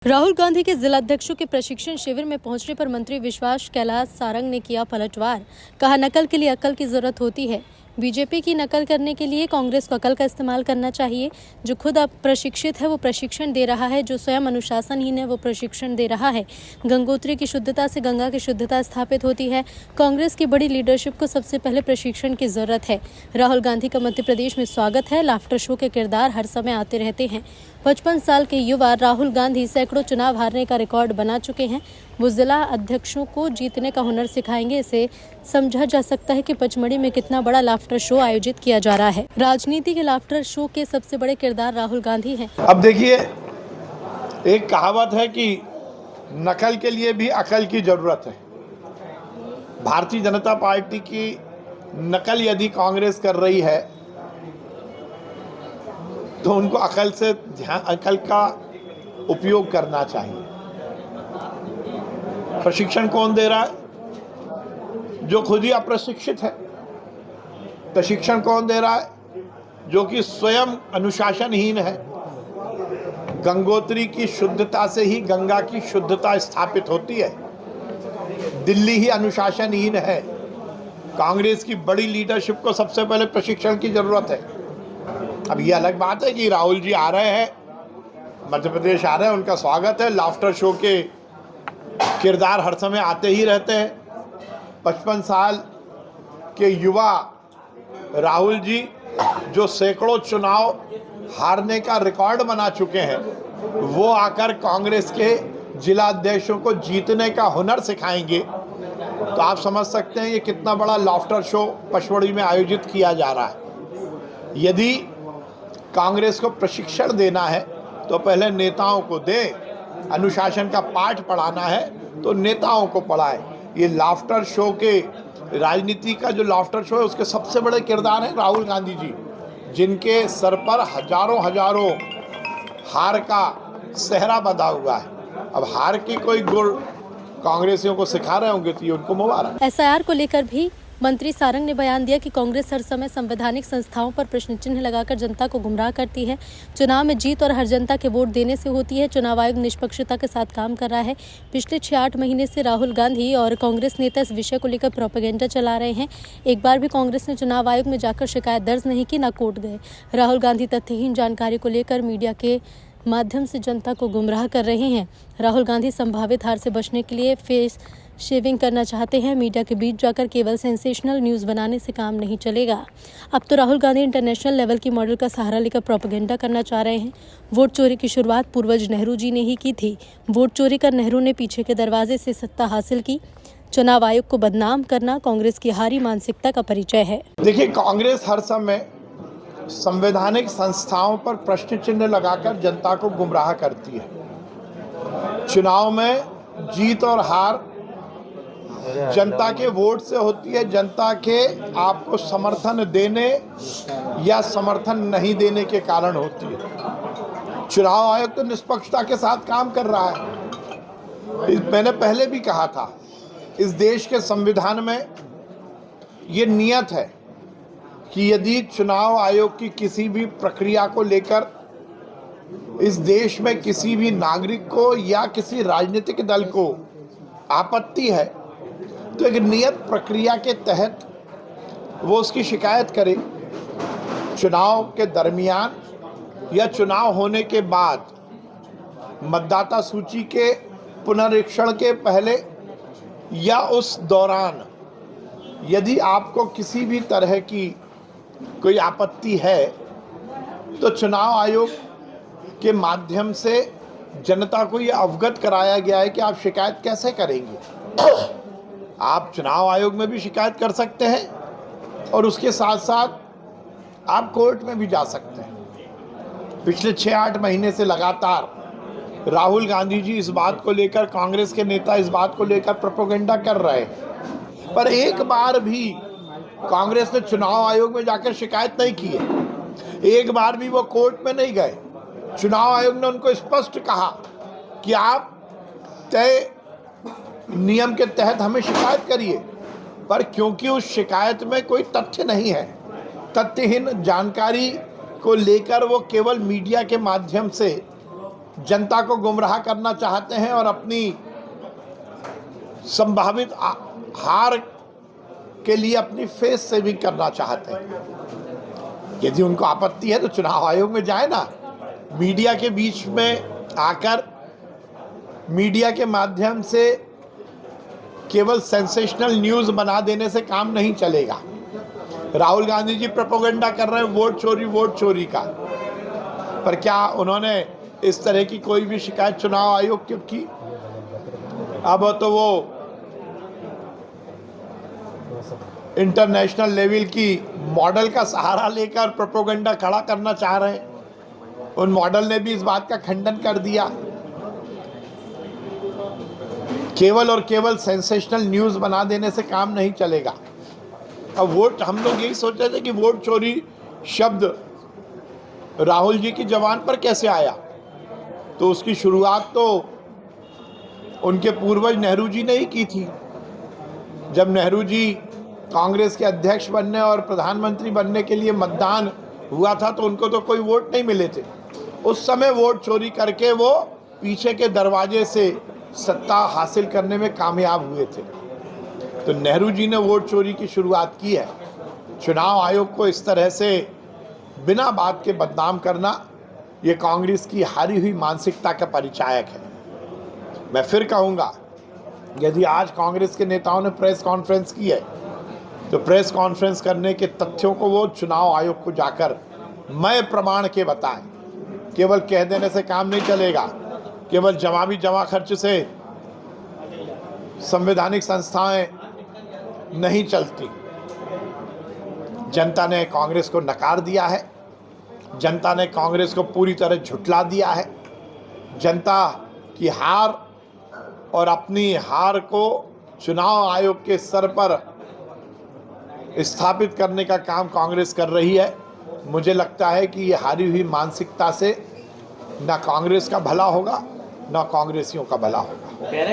राहुल गांधी के जिलाध्यक्षों के प्रशिक्षण शिविर में पहुंचने पर मंत्री विश्वास कैलाश सारंग ने किया पलटवार। कहा, नकल के लिए अकल की जरूरत होती है। बीजेपी की नकल करने के लिए कांग्रेस को अकल का इस्तेमाल करना चाहिए। जो खुद अब प्रशिक्षित है वो प्रशिक्षण दे रहा है, जो स्वयं अनुशासनहीन है वो प्रशिक्षण दे रहा है। गंगोत्री की शुद्धता से गंगा की शुद्धता स्थापित होती है। कांग्रेस की बड़ी लीडरशिप को सबसे पहले प्रशिक्षण की जरूरत है। राहुल गांधी का मध्य प्रदेश में स्वागत है। लाफ्टर शो के किरदार हर समय आते रहते हैं। 55 साल के युवा राहुल गांधी सैकड़ों चुनाव हारने का रिकॉर्ड बना चुके हैं। वो जिला अध्यक्षों को जीतने का हुनर सिखाएंगे। इसे समझा जा सकता है कि पचमढ़ी में कितना बड़ा लाफ्टर शो आयोजित किया जा रहा है। राजनीति के लाफ्टर शो के सबसे बड़े किरदार राहुल गांधी हैं। अब देखिए, एक कहावत है कि नकल के लिए भी अकल की जरूरत है। भारतीय जनता पार्टी की नकल यदि कांग्रेस कर रही है तो उनको अकल का उपयोग करना चाहिए। प्रशिक्षण कौन दे रहा है? जो खुद ही अप्रशिक्षित है। प्रशिक्षण कौन दे रहा है? जो कि स्वयं अनुशासनहीन है। गंगोत्री की शुद्धता से ही गंगा की शुद्धता स्थापित होती है। दिल्ली ही अनुशासनहीन है। कांग्रेस की बड़ी लीडरशिप को सबसे पहले प्रशिक्षण की जरूरत है। अब ये अलग बात है कि राहुल जी आ रहे हैं, मध्य प्रदेश आ रहे हैं, उनका स्वागत है। लाफ्टर शो के किरदार हर समय आते ही रहते हैं। 55 साल के युवा राहुल जी जो सैकड़ों चुनाव हारने का रिकॉर्ड बना चुके हैं, वो आकर कांग्रेस के जिला अध्यक्षों को जीतने का हुनर सिखाएंगे। तो आप समझ सकते हैं ये कितना बड़ा लाफ्टर शो पचमढ़ी में आयोजित किया जा रहा है। यदि कांग्रेस को प्रशिक्षण देना है तो पहले नेताओं को दे। अनुशासन का पाठ पढ़ाना है तो नेताओं को पढ़ाए। ये लाफ्टर शो के राजनीति का जो लाफ्टर शो है उसके सबसे बड़े किरदार हैं राहुल गांधी जी, जिनके सर पर हजारों हार का सेहरा बंधा हुआ है। अब हार की कोई गुण कांग्रेसियों को सिखा रहे होंगे तो ये उनको मुबारक। एसआईआर को लेकर भी मंत्री सारंग ने बयान दिया कि कांग्रेस हर समय संवैधानिक संस्थाओं पर प्रश्न चिन्ह लगाकर जनता को गुमराह करती है। चुनाव में जीत और हर जनता के वोट देने से होती है। चुनाव आयोग निष्पक्षता के साथ काम कर रहा है। पिछले 6-8 महीने से राहुल गांधी और कांग्रेस नेता इस विषय को लेकर प्रोपेगेंडा चला रहे हैं। एक बार भी कांग्रेस ने चुनाव आयोग में जाकर शिकायत दर्ज नहीं की, न कोर्ट गए। राहुल गांधी तथ्यहीन जानकारी को लेकर मीडिया के माध्यम से जनता को गुमराह कर रहे हैं। राहुल गांधी संभावित हार से बचने के लिए फेस शेविंग करना चाहते हैं। मीडिया के बीच जाकर केवल सेंसेशनल न्यूज़ बनाने से काम नहीं चलेगा। अब तो राहुल गांधी इंटरनेशनल लेवल की मॉडल का सहारा लेकर प्रोपेगेंडा करना चाह रहे हैं। वोट चोरी की शुरुआत पूर्वज नेहरू जी ने ही की थी। वोट चोरी कर नेहरू ने पीछे के दरवाजे से सत्ता हासिल की। चुनाव आयोग को बदनाम करना कांग्रेस की हारी मानसिकता का परिचय है। देखिए, कांग्रेस हर समय संवैधानिक संस्थाओं पर प्रश्न चिन्ह लगाकर जनता को गुमराह करती है। चुनाव में जीत और हार जनता के वोट से होती है। जनता के आपको समर्थन देने या समर्थन नहीं देने के कारण होती है। चुनाव आयोग तो निष्पक्षता के साथ काम कर रहा है। मैंने पहले भी कहा था, इस देश के संविधान में ये नियत है कि यदि चुनाव आयोग की किसी भी प्रक्रिया को लेकर इस देश में किसी भी नागरिक को या किसी राजनीतिक दल को आपत्ति है तो एक नियत प्रक्रिया के तहत वो उसकी शिकायत करे। चुनाव के दरमियान या चुनाव होने के बाद, मतदाता सूची के पुनरीक्षण के पहले या उस दौरान यदि आपको किसी भी तरह की कोई आपत्ति है तो चुनाव आयोग के माध्यम से जनता को ये अवगत कराया गया है कि आप शिकायत कैसे करेंगे। आप चुनाव आयोग में भी शिकायत कर सकते हैं और उसके साथ साथ आप कोर्ट में भी जा सकते हैं। पिछले 6-8 महीने से लगातार राहुल गांधी जी इस बात को लेकर, कांग्रेस के नेता इस बात को लेकर प्रोपेगेंडा कर रहे हैं, पर एक बार भी कांग्रेस ने चुनाव आयोग में जाकर शिकायत नहीं की है। एक बार भी वो कोर्ट में नहीं गए। चुनाव आयोग ने उनको स्पष्ट कहा कि आप तय नियम के तहत हमें शिकायत करिए, पर क्योंकि उस शिकायत में कोई तथ्य नहीं है, तथ्यहीन जानकारी को लेकर वो केवल मीडिया के माध्यम से जनता को गुमराह करना चाहते हैं और अपनी संभावित हार के लिए अपनी फेस सेविंग करना चाहते हैं। यदि उनको आपत्ति है तो चुनाव आयोग में जाए ना। मीडिया के बीच में आकर मीडिया के माध्यम से केवल सेंसेशनल न्यूज़ बना देने से काम नहीं चलेगा। राहुल गांधी जी प्रोपेगेंडा कर रहे हैं वोट चोरी का, पर क्या उन्होंने इस तरह की कोई भी शिकायत चुनाव आयोग क्यों की? अब तो वो इंटरनेशनल लेवल की मॉडल का सहारा लेकर प्रोपेगेंडा खड़ा करना चाह रहे हैं। उन मॉडल ने भी इस बात का खंडन कर दिया। केवल और केवल सेंसेशनल न्यूज़ बना देने से काम नहीं चलेगा। अब वोट, हम लोग यही सोच रहे थे कि वोट चोरी शब्द राहुल जी की जबान पर कैसे आया, तो उसकी शुरुआत तो उनके पूर्वज नेहरू जी ने ही की थी। जब नेहरू जी कांग्रेस के अध्यक्ष बनने और प्रधानमंत्री बनने के लिए मतदान हुआ था तो उनको तो कोई वोट नहीं मिले थे। उस समय वोट चोरी करके वो पीछे के दरवाजे से सत्ता हासिल करने में कामयाब हुए थे। तो नेहरू जी ने वोट चोरी की शुरुआत की है। चुनाव आयोग को इस तरह से बिना बात के बदनाम करना, ये कांग्रेस की हारी हुई मानसिकता का परिचायक है। मैं फिर कहूँगा, यदि आज कांग्रेस के नेताओं ने प्रेस कॉन्फ्रेंस की है तो प्रेस कॉन्फ्रेंस करने के तथ्यों को वो चुनाव आयोग को जाकर मय प्रमाण के बताएं। केवल कह देने से काम नहीं चलेगा। केवल जमा खर्च से संवैधानिक संस्थाएं नहीं चलती। जनता ने कांग्रेस को नकार दिया है। जनता ने कांग्रेस को पूरी तरह झुठला दिया है। जनता की हार और अपनी हार को चुनाव आयोग के सर पर स्थापित करने का काम कांग्रेस कर रही है। मुझे लगता है कि ये हारी हुई मानसिकता से ना कांग्रेस का भला होगा, ना कांग्रेसियों का भला होगा।